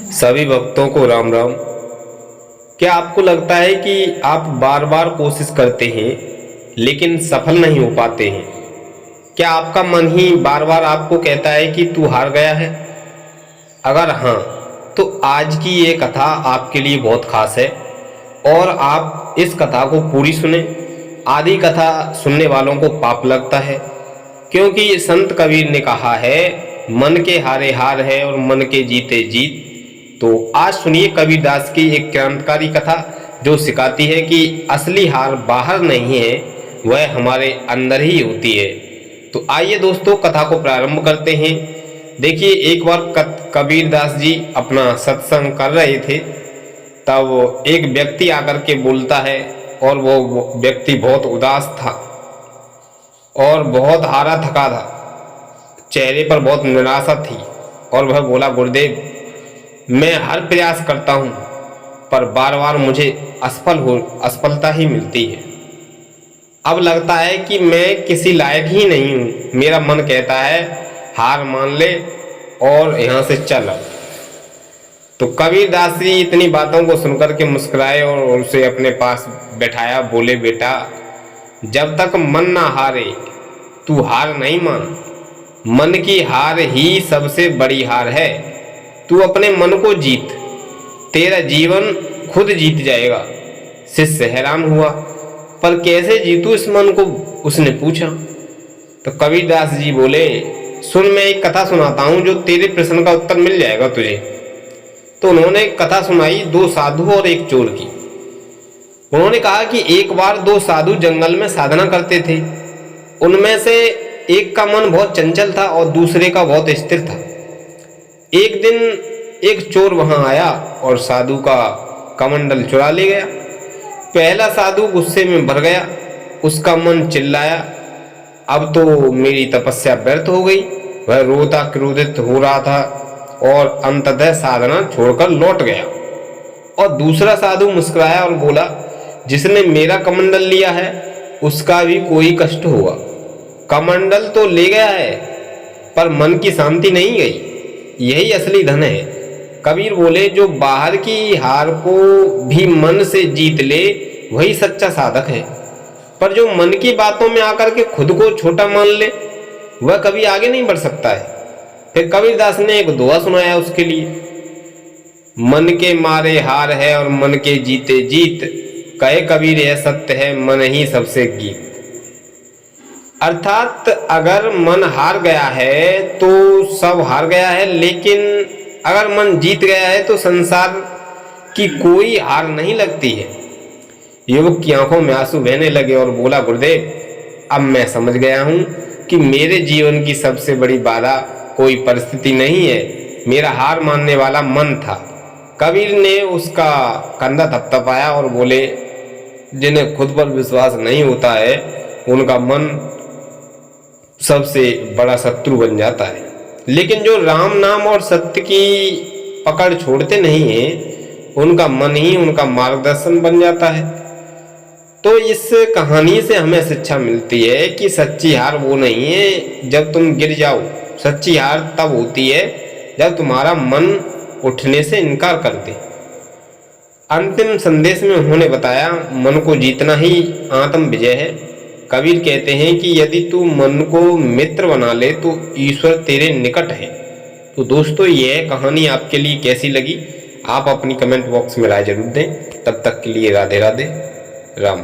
सभी भक्तों को राम राम। क्या आपको लगता है कि आप बार बार कोशिश करते हैं लेकिन सफल नहीं हो पाते हैं? क्या आपका मन ही बार बार आपको कहता है कि तू हार गया है? अगर हाँ, तो आज की ये कथा आपके लिए बहुत खास है और आप इस कथा को पूरी सुने। आधी कथा सुनने वालों को पाप लगता है, क्योंकि संत कबीर ने कहा है, मन के हारे हार है और मन के जीते जीत। तो आज सुनिए कबीरदास की एक क्रांतिकारी कथा जो सिखाती है कि असली हार बाहर नहीं है, वह हमारे अंदर ही होती है। तो आइए दोस्तों, कथा को प्रारंभ करते हैं। देखिए, एक बार कबीरदास जी अपना सत्संग कर रहे थे, तब एक व्यक्ति आकर के बोलता है और वो व्यक्ति बहुत उदास था और बहुत हारा थका था, चेहरे पर बहुत निराशा थी। और वह बोला, गुरुदेव, मैं हर प्रयास करता हूँ पर बार बार मुझे असफलता ही मिलती है। अब लगता है कि मैं किसी लायक ही नहीं हूँ। मेरा मन कहता है हार मान ले और यहाँ से चल। तो कबीरदास जी इतनी बातों को सुनकर के मुस्कुराए और उसे अपने पास बैठाया। बोले, बेटा, जब तक मन ना हारे तू हार नहीं मान। मन की हार ही सबसे बड़ी हार है। तू अपने मन को जीत, तेरा जीवन खुद जीत जाएगा। शिष्य हैरान हुआ, पर कैसे जीतूं इस मन को? उसने पूछा। तो कबीरदास जी बोले, सुन, मैं एक कथा सुनाता हूँ जो तेरे प्रश्न का उत्तर मिल जाएगा तुझे। तो उन्होंने एक कथा सुनाई, दो साधु और एक चोर की। उन्होंने कहा कि एक बार दो साधु जंगल में साधना करते थे। उनमें से एक का मन बहुत चंचल था और दूसरे का बहुत स्थिर था। एक दिन एक चोर वहां आया और साधु का कमंडल चुरा ले गया। पहला साधु गुस्से में भर गया, उसका मन चिल्लाया, अब तो मेरी तपस्या व्यर्थ हो गई। वह रोता क्रोधित हो रहा था और अंततः साधना छोड़कर लौट गया। और दूसरा साधु मुस्कुराया और बोला, जिसने मेरा कमंडल लिया है उसका भी कोई कष्ट होगा। कमंडल तो ले गया है पर मन की शांति नहीं गई। यही असली धन है। कबीर बोले, जो बाहर की हार को भी मन से जीत ले वही सच्चा साधक है, पर जो मन की बातों में आकर के खुद को छोटा मान ले वह कभी आगे नहीं बढ़ सकता है। फिर कबीरदास ने एक दोहा सुनाया उसके लिए, मन के मारे हार है और मन के जीते जीत। कहे कबीर, यह सत्य है, मन ही सबसे गीत। अर्थात अगर मन हार गया है तो सब हार गया है, लेकिन अगर मन जीत गया है तो संसार की कोई हार नहीं लगती है। युवक की आंखों में आंसू बहने लगे और बोला, गुरुदेव, अब मैं समझ गया हूँ कि मेरे जीवन की सबसे बड़ी बाधा कोई परिस्थिति नहीं है, मेरा हार मानने वाला मन था। कबीर ने उसका कंधा थपथपाया और बोले, जिन्हें खुद पर विश्वास नहीं होता है उनका मन सबसे बड़ा शत्रु बन जाता है, लेकिन जो राम नाम और सत्य की पकड़ छोड़ते नहीं हैं उनका मन ही उनका मार्गदर्शन बन जाता है। तो इस कहानी से हमें शिक्षा मिलती है कि सच्ची हार वो नहीं है जब तुम गिर जाओ। सच्ची हार तब होती है जब तुम्हारा मन उठने से इनकार कर दे। अंतिम संदेश में उन्होंने बताया, मन को जीतना ही आत्म विजय है। कबीर कहते हैं कि यदि तू मन को मित्र बना ले तो ईश्वर तेरे निकट है। तो दोस्तों, यह कहानी आपके लिए कैसी लगी? आप अपनी कमेंट बॉक्स में राय जरूर दें। तब तक के लिए राधे राधे, राम।